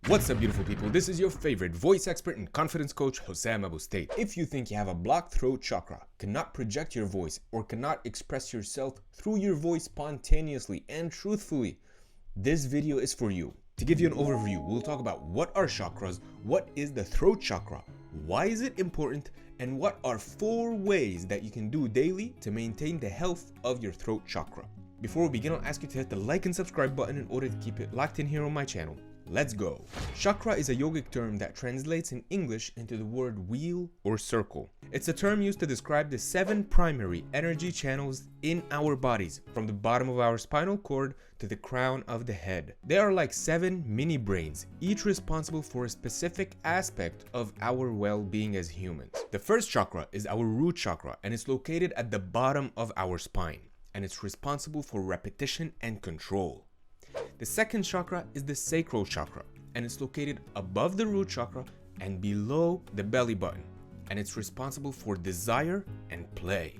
What's up, beautiful people? This is your favorite voice expert and confidence coach, Hosam Abu State. If you think you have a blocked throat chakra, cannot project your voice, or cannot express yourself through your voice spontaneously and truthfully, this video is for you. To give you an overview, we'll talk about what are chakras, what is the throat chakra, why is it important, and what are 4 ways that you can do daily to maintain the health of your throat chakra. Before we begin, I'll ask you to hit the like and subscribe button in order to keep it locked in here on my channel. Let's go. Chakra is a yogic term that translates in English into the word wheel or circle. It's a term used to describe the 7 primary energy channels in our bodies, from the bottom of our spinal cord to the crown of the head. They are like 7 mini brains, each responsible for a specific aspect of our well-being as humans. The first chakra is our root chakra, and it's located at the bottom of our spine, and it's responsible for repetition and control. The second chakra is the sacral chakra, and it's located above the root chakra and below the belly button, and it's responsible for desire and play.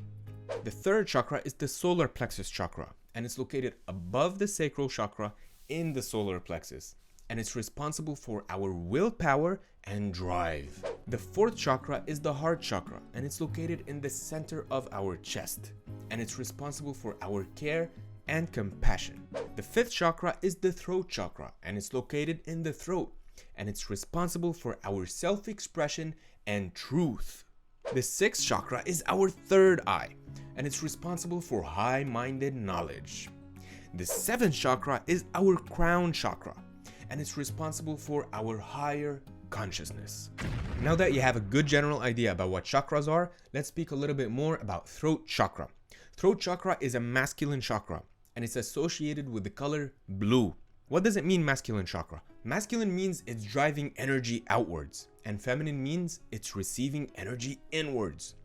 The third chakra is the solar plexus chakra, and it's located above the sacral chakra in the solar plexus, and it's responsible for our willpower and drive. The fourth chakra is the heart chakra, and it's located in the center of our chest, and it's responsible for our care and compassion. The fifth chakra is the throat chakra, and it's located in the throat, and it's responsible for our self-expression and truth. The sixth chakra is our third eye, and it's responsible for high-minded knowledge. The seventh chakra is our crown chakra, and it's responsible for our higher consciousness. Now that you have a good general idea about what chakras are, let's speak a little bit more about throat chakra. Throat chakra is a masculine chakra, and it's associated with the color blue. What does it mean, masculine chakra? Masculine means it's driving energy outwards, and feminine means it's receiving energy inwards.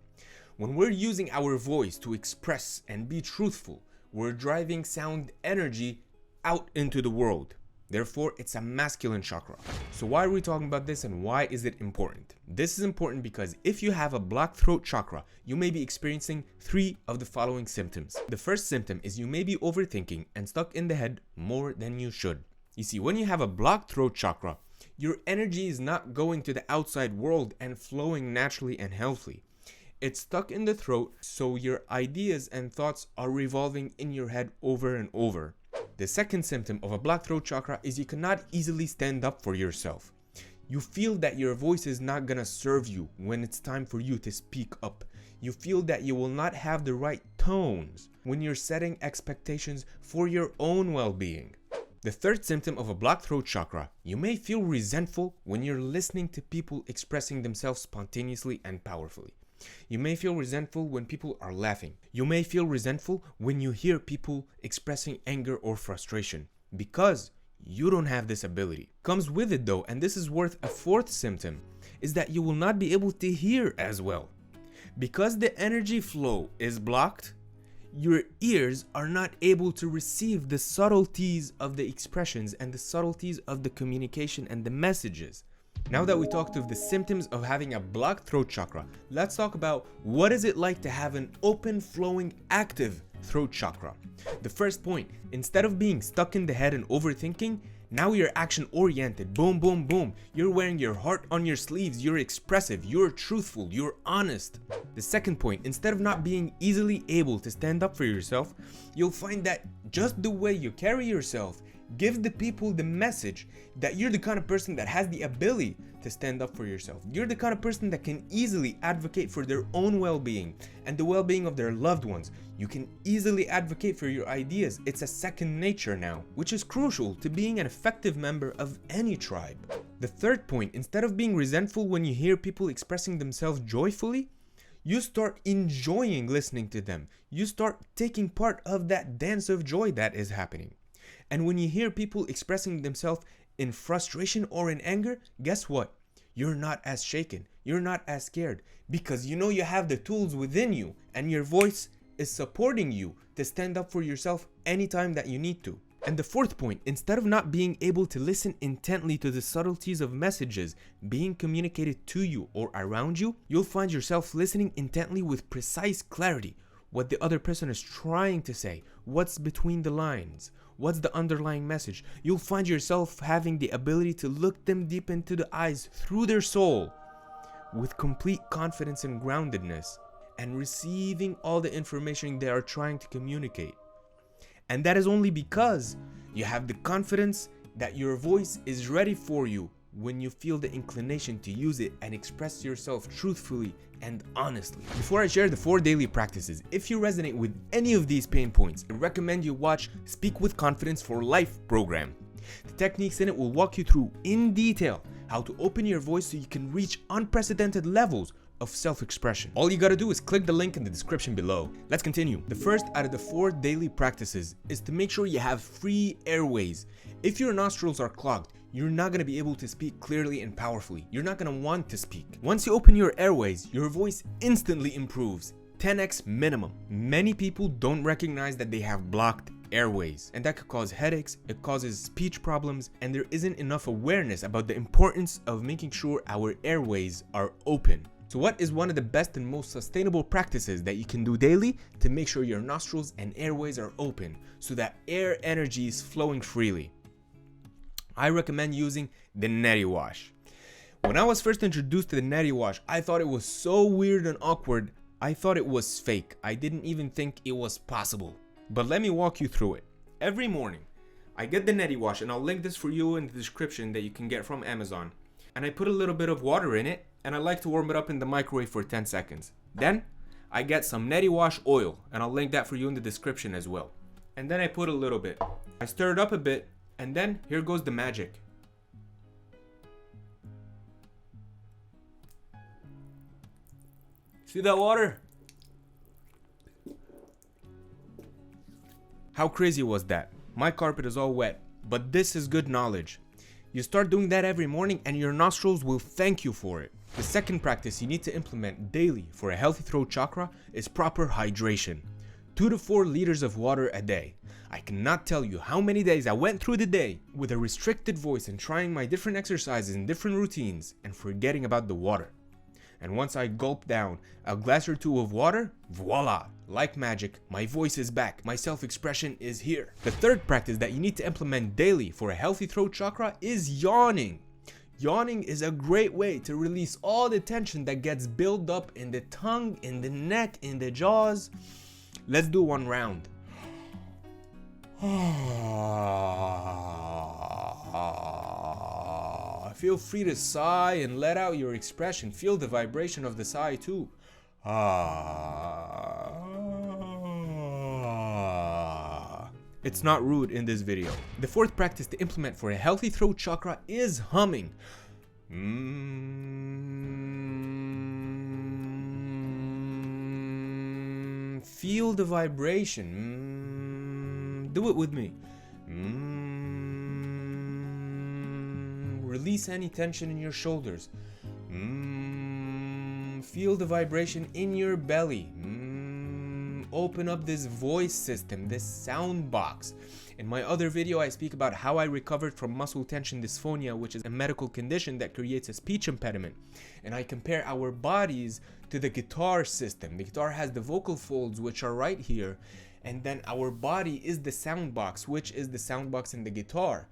When we're using our voice to express and be truthful, we're driving sound energy out into the world. Therefore, it's a masculine chakra. So why are we talking about this, and why is it important? This is important because if you have a blocked throat chakra, you may be experiencing 3 of the following symptoms. The first symptom is you may be overthinking and stuck in the head more than you should. You see, when you have a blocked throat chakra, your energy is not going to the outside world and flowing naturally and healthily. It's stuck in the throat, so your ideas and thoughts are revolving in your head over and over. The second symptom of a blocked throat chakra is you cannot easily stand up for yourself. You feel that your voice is not gonna serve you when it's time for you to speak up. You feel that you will not have the right tones when you're setting expectations for your own well-being. The third symptom of a blocked throat chakra, you may feel resentful when you're listening to people expressing themselves spontaneously and powerfully. You may feel resentful when people are laughing. You may feel resentful when you hear people expressing anger or frustration, because you don't have this ability. Comes with it though, and this is worth a 4th symptom, is that you will not be able to hear as well. Because the energy flow is blocked, your ears are not able to receive the subtleties of the expressions and the subtleties of the communication and the messages. Now that we talked of the symptoms of having a blocked throat chakra, let's talk about what is it like to have an open, flowing, active throat chakra. The first point, instead of being stuck in the head and overthinking, now you're action oriented. Boom, boom, boom. You're wearing your heart on your sleeves. You're expressive. You're truthful. You're honest. The second point, instead of not being easily able to stand up for yourself, you'll find that just the way you carry yourself give the people the message that you're the kind of person that has the ability to stand up for yourself. You're the kind of person that can easily advocate for their own well-being and the well-being of their loved ones. You can easily advocate for your ideas. It's a second nature now, which is crucial to being an effective member of any tribe. The third point, instead of being resentful when you hear people expressing themselves joyfully, you start enjoying listening to them. You start taking part of that dance of joy that is happening. And when you hear people expressing themselves in frustration or in anger, guess what? You're not as shaken. You're not as scared, because you know you have the tools within you, and your voice is supporting you to stand up for yourself anytime that you need to. And the fourth point, instead of not being able to listen intently to the subtleties of messages being communicated to you or around you, you'll find yourself listening intently with precise clarity what the other person is trying to say, what's between the lines, What's the underlying message? You'll find yourself having the ability to look them deep into the eyes through their soul with complete confidence and groundedness, and receiving all the information they are trying to communicate. And that is only because you have the confidence that your voice is ready for you when you feel the inclination to use it and express yourself truthfully and honestly. Before I share the 4 daily practices, if you resonate with any of these pain points, I recommend you watch Speak with Confidence for Life program. The techniques in it will walk you through in detail how to open your voice so you can reach unprecedented levels of self-expression. All you gotta do is click the link in the description below. Let's continue. The first out of the 4 daily practices is to make sure you have free airways. If your nostrils are clogged, you're not gonna be able to speak clearly and powerfully. You're not gonna want to speak. Once you open your airways, your voice instantly improves, 10x minimum. Many people don't recognize that they have blocked airways, and that could cause headaches, it causes speech problems, and there isn't enough awareness about the importance of making sure our airways are open. So what is one of the best and most sustainable practices that you can do daily to make sure your nostrils and airways are open so that air energy is flowing freely? I recommend using the Neti wash. When I was first introduced to the Neti wash, I thought it was so weird and awkward. I thought it was fake. I didn't even think it was possible. But let me walk you through it. Every morning, I get the Neti wash, and I'll link this for you in the description that you can get from Amazon. And I put a little bit of water in it, and I like to warm it up in the microwave for 10 seconds. Then, I get some Neti wash oil, and I'll link that for you in the description as well. And then I put a little bit. I stir it up a bit, and then here goes the magic. See that water? How crazy was that? My carpet is all wet, but this is good knowledge. You start doing that every morning and your nostrils will thank you for it. The second practice you need to implement daily for a healthy throat chakra is proper hydration. 2 to 4 liters of water a day. I cannot tell you how many days I went through the day with a restricted voice and trying my different exercises and different routines and forgetting about the water. And once I gulp down a glass or 2 of water, voila, like magic, my voice is back, my self-expression is here. The third practice that you need to implement daily for a healthy throat chakra is yawning. Yawning is a great way to release all the tension that gets built up in the tongue, in the neck, in the jaws. Let's do one round. Feel free to sigh and let out your expression. Feel the vibration of the sigh too. It's not rude in this video. The fourth practice to implement for a healthy throat chakra is humming. Feel the vibration. Do it with me. Release any tension in your shoulders. Feel the vibration in your belly. Open up this voice system, this sound box. In my other video, I speak about how I recovered from muscle tension dysphonia, which is a medical condition that creates a speech impediment. And I compare our bodies to the guitar system. The guitar has the vocal folds, which are right here. And then our body is the sound box, which is the sound box in the guitar.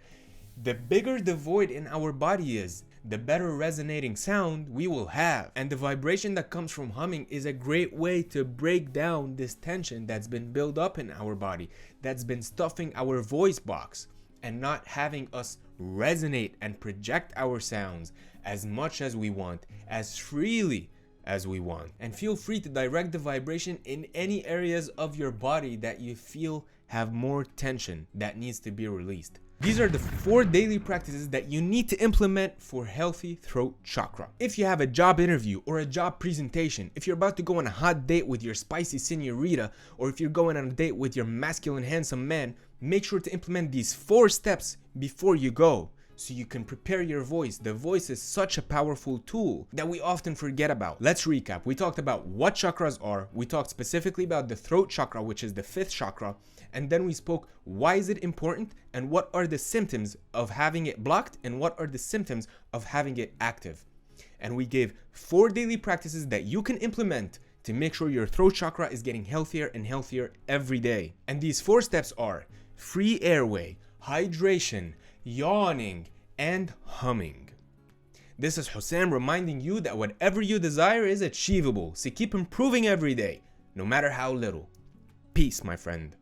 The bigger the void in our body is, the better resonating sound we will have. And the vibration that comes from humming is a great way to break down this tension that's been built up in our body, that's been stuffing our voice box and not having us resonate and project our sounds as much as we want, as freely as we want. And feel free to direct the vibration in any areas of your body that you feel have more tension that needs to be released. These are the 4 daily practices that you need to implement for healthy throat chakra. If you have a job interview or a job presentation, if you're about to go on a hot date with your spicy senorita, or if you're going on a date with your masculine handsome man, make sure to implement these 4 steps before you go, so you can prepare your voice. The voice is such a powerful tool that we often forget about. Let's recap. We talked about what chakras are. We talked specifically about the throat chakra, which is the 5th chakra. And then we spoke why is it important and what are the symptoms of having it blocked and what are the symptoms of having it active. And we gave 4 daily practices that you can implement to make sure your throat chakra is getting healthier and healthier every day. And these 4 steps are: free airway, hydration, yawning, and humming. This is Hussam reminding you that whatever you desire is achievable, so keep improving every day, no matter how little. Peace, my friend.